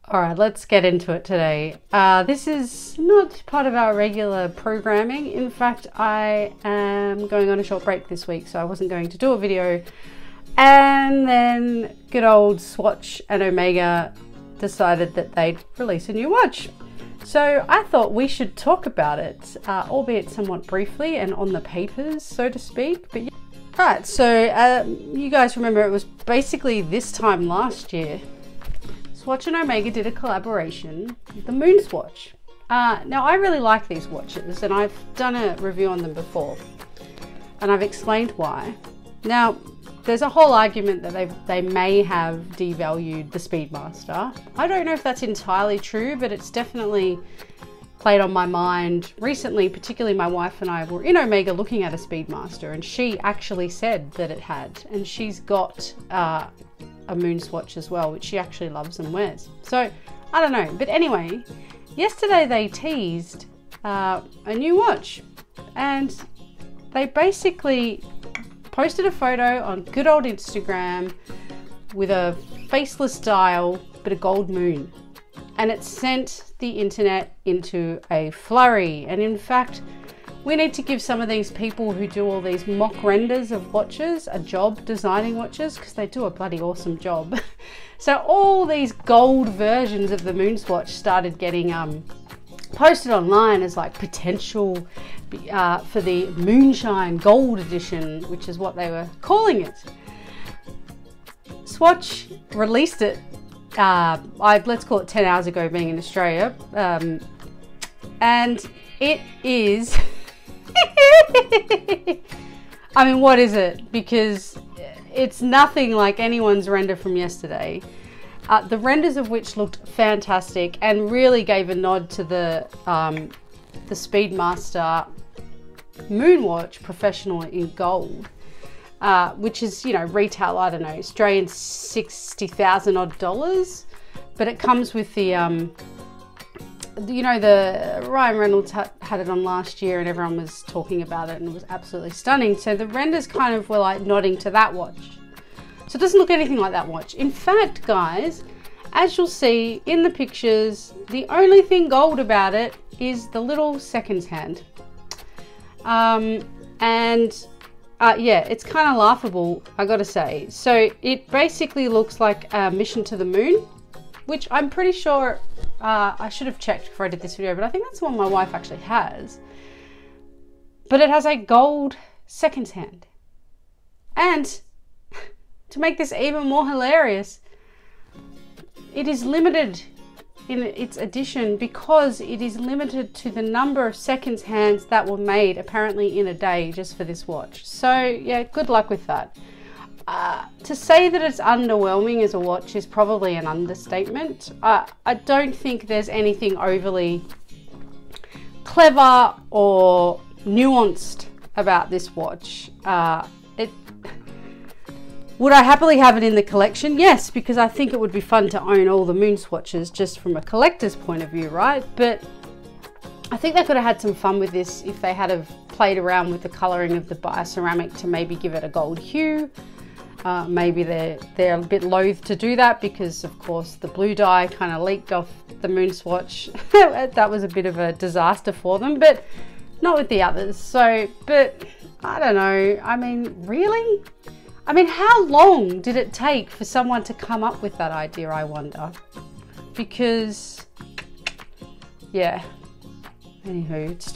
All right, let's get into it today. This is not part of our regular programming. In fact, I am going on a short break this week, so I wasn't going to do a video. And then good old Swatch and Omega decided that they'd release a new watch. So I thought we should talk about it, albeit somewhat briefly and on the papers, so to speak. But yeah. Right, so you guys remember it was basically this time last year, Swatch and Omega did a collaboration with the Moon Swatch. Now I really like these watches and I've done a review on them before and I've explained why. Now there's a whole argument that they may have devalued the Speedmaster. I don't know if that's entirely true, but it's definitely played on my mind recently. Particularly my wife and I were in Omega looking at a Speedmaster and she actually said that it had, and she's got a Moon Swatch as well, which she actually loves and wears. So I don't know, but anyway, yesterday they teased a new watch and they basically posted a photo on good old Instagram with a faceless dial but a gold moon, and it sent the internet into a flurry. And in fact, we need to give some of these people who do all these mock renders of watches a job designing watches, because they do a bloody awesome job. So all these gold versions of the Moon Swatch started getting posted online as like potential for the Moonshine Gold Edition, which is what they were calling it. Swatch released it, let's call it 10 hours ago, being in Australia, and it is I mean, what is it? Because it's nothing like anyone's render from yesterday. The renders of which looked fantastic and really gave a nod to the Speedmaster Moonwatch Professional in gold, which is, you know, retail, I don't know, Australian $60,000 odd, but it comes with the you know, the Ryan Reynolds had it on last year and everyone was talking about it and it was absolutely stunning. So the renders kind of were like nodding to that watch. So it doesn't look anything like that watch. In fact, guys, as you'll see in the pictures, the only thing gold about it is the little seconds hand. Yeah, it's kind of laughable, I gotta say. So it basically looks like a mission to the moon, which I'm pretty sure I should have checked before I did this video, but I think that's the one my wife actually has. But it has a gold seconds hand. And to make this even more hilarious, it is limited in its edition because it is limited to the number of seconds hands that were made apparently in a day just for this watch. So yeah, good luck with that. To say that it's underwhelming as a watch is probably an understatement. I don't think there's anything overly clever or nuanced about this watch. Would I happily have it in the collection? Yes, because I think it would be fun to own all the Moon Swatches just from a collector's point of view, right? But I think they could have had some fun with this if they had have played around with the colouring of the bioceramic to maybe give it a gold hue. Maybe they're a bit loath to do that because, of course, the blue dye kind of leaked off the Moon Swatch. That was a bit of a disaster for them, but not with the others. So, but I don't know. I mean, really? I mean, how long did it take for someone to come up with that idea, I wonder? Because, yeah. Anywho, it's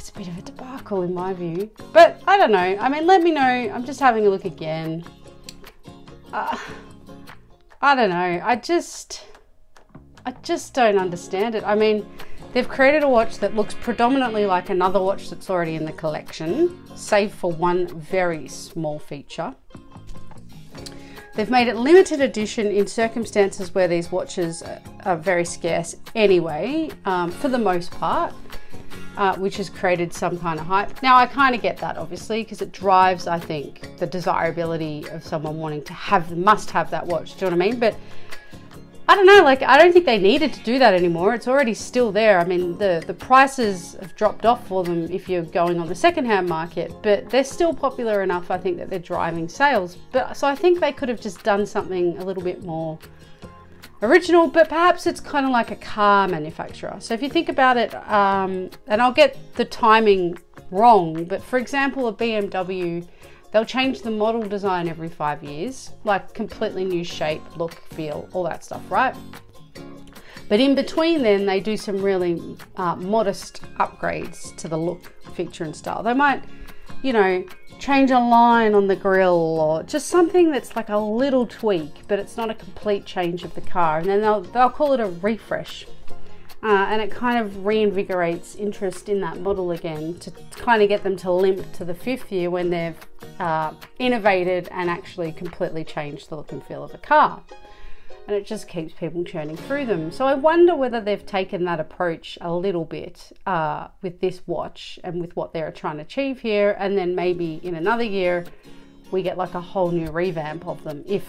a bit of a debacle in my view, but I don't know. I mean, let me know. I'm just having a look again. I don't know. I just don't understand it. I mean, they've created a watch that looks predominantly like another watch that's already in the collection, save for one very small feature. They've made it limited edition in circumstances where these watches are very scarce anyway, for the most part. Which has created some kind of hype. Now I kind of get that, obviously, because it drives, I think, the desirability of someone wanting to must have that watch. Do you know what I mean? But I don't know, like, I don't think they needed to do that anymore. It's already still there. I mean, the prices have dropped off for them if you're going on the secondhand market, but they're still popular enough, I think, that they're driving sales. But so I think they could have just done something a little bit more original, but perhaps it's kind of like a car manufacturer. So if you think about it, and I'll get the timing wrong, but for example, a BMW, they'll change the model design every 5 years, like completely new shape, look, feel, all that stuff, right? But in between then, they do some really modest upgrades to the look, feature and style. They might, you know, change a line on the grille or just something that's like a little tweak, but it's not a complete change of the car. And then they'll call it a refresh. And it kind of reinvigorates interest in that model again to kind of get them to limp to the 5th year when they've innovated and actually completely changed the look and feel of the car. And it just keeps people churning through them. So I wonder whether they've taken that approach a little bit with this watch and with what they're trying to achieve here. And then maybe in another year, we get like a whole new revamp of them, if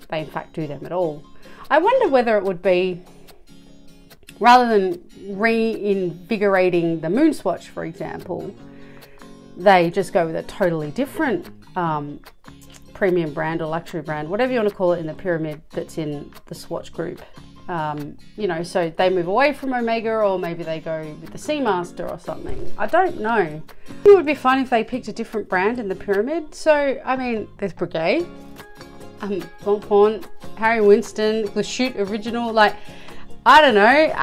they in fact do them at all. I wonder whether it would be, rather than reinvigorating the Moon Swatch, for example, they just go with a totally different premium brand or luxury brand, whatever you want to call it, in the pyramid that's in the Swatch group. You know, so they move away from Omega, or maybe they go with the Seamaster or something. I don't know. It would be fun if they picked a different brand in the pyramid. So, I mean, there's Breguet, Blancpain, Harry Winston, Glashute Original, like, I don't know.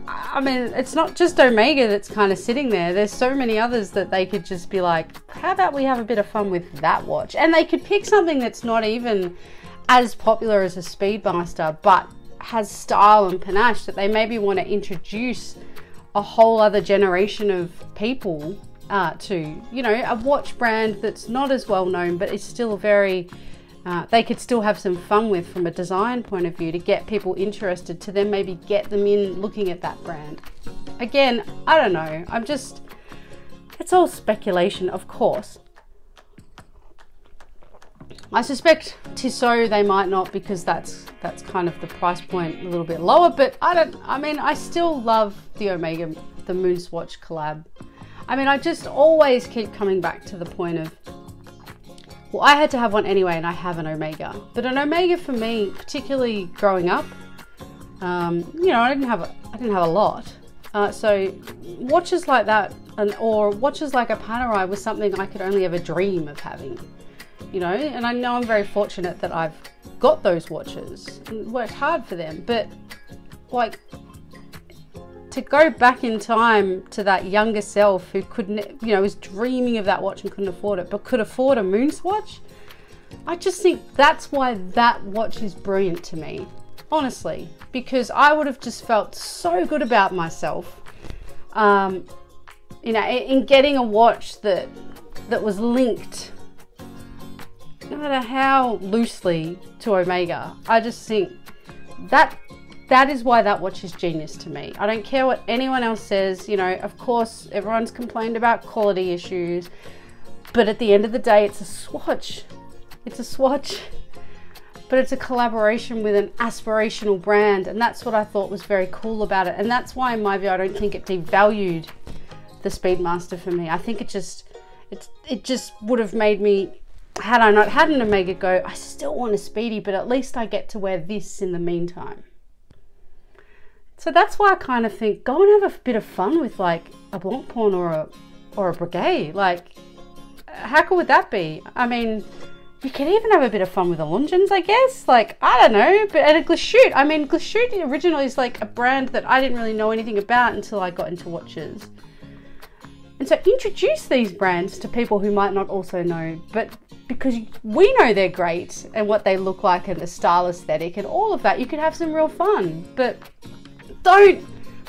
I mean, it's not just Omega that's kind of sitting there. There's so many others that they could just be like, how about we have a bit of fun with that watch? And they could pick something that's not even as popular as a Speedmaster, but has style and panache, that they maybe want to introduce a whole other generation of people to, you know, a watch brand that's not as well known, but is still very... they could still have some fun with from a design point of view, to get people interested, to then maybe get them in looking at that brand. Again, I don't know. It's all speculation, of course. I suspect Tissot they might not, because that's kind of the price point a little bit lower, but I mean, I still love the Omega, the Moon Swatch collab. I mean, I just always keep coming back to the point of, well, I had to have one anyway, and I have an Omega. But an Omega for me, particularly growing up, you know, I didn't have a lot. So watches like that, or watches like a Panerai, was something I could only ever dream of having. You know, and I know I'm very fortunate that I've got those watches and worked hard for them. But like, to go back in time to that younger self who couldn't, you know, was dreaming of that watch and couldn't afford it, but could afford a Moon Swatch, I just think that's why that watch is brilliant to me, honestly, because I would have just felt so good about myself, you know, in getting a watch that was linked, no matter how loosely, to Omega. I just think that is why that watch is genius to me. I don't care what anyone else says. You know, of course, everyone's complained about quality issues, but at the end of the day, it's a Swatch. It's a Swatch, but it's a collaboration with an aspirational brand, and that's what I thought was very cool about it. And that's why, in my view, I don't think it devalued the Speedmaster for me. I think it just would have made me, had I not had an Omega, go, I still want a Speedy, but at least I get to wear this in the meantime. So that's why I kind of think, go and have a bit of fun with like a Blancpain or a Breguet. Like, how cool would that be? I mean, you could even have a bit of fun with the Longines, I guess. Like, I don't know, but and a Glashute. I mean, Glashute originally is like a brand that I didn't really know anything about until I got into watches. And so introduce these brands to people who might not also know, but because we know they're great and what they look like and the style aesthetic and all of that, you could have some real fun. But don't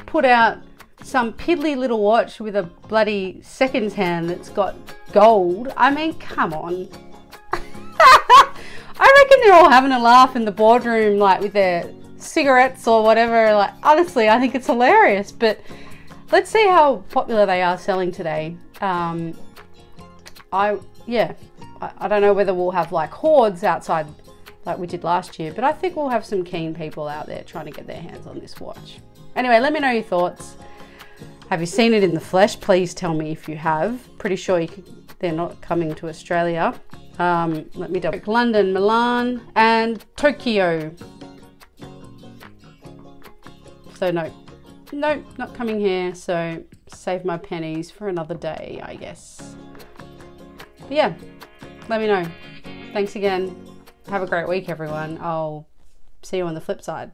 put out some piddly little watch with a bloody seconds hand that's got gold. I mean, come on. I reckon they're all having a laugh in the boardroom, like with their cigarettes or whatever. Like, honestly, I think it's hilarious. But let's see how popular they are selling today. I don't know whether we'll have like hordes outside like we did last year, but I think we'll have some keen people out there trying to get their hands on this watch. Anyway, let me know your thoughts. Have you seen it in the flesh? Please tell me if you have. Pretty sure they're not coming to Australia. Let me double check. London, Milan, and Tokyo. So no, not coming here. So save my pennies for another day, I guess. But yeah, let me know. Thanks again. Have a great week, everyone. I'll see you on the flip side.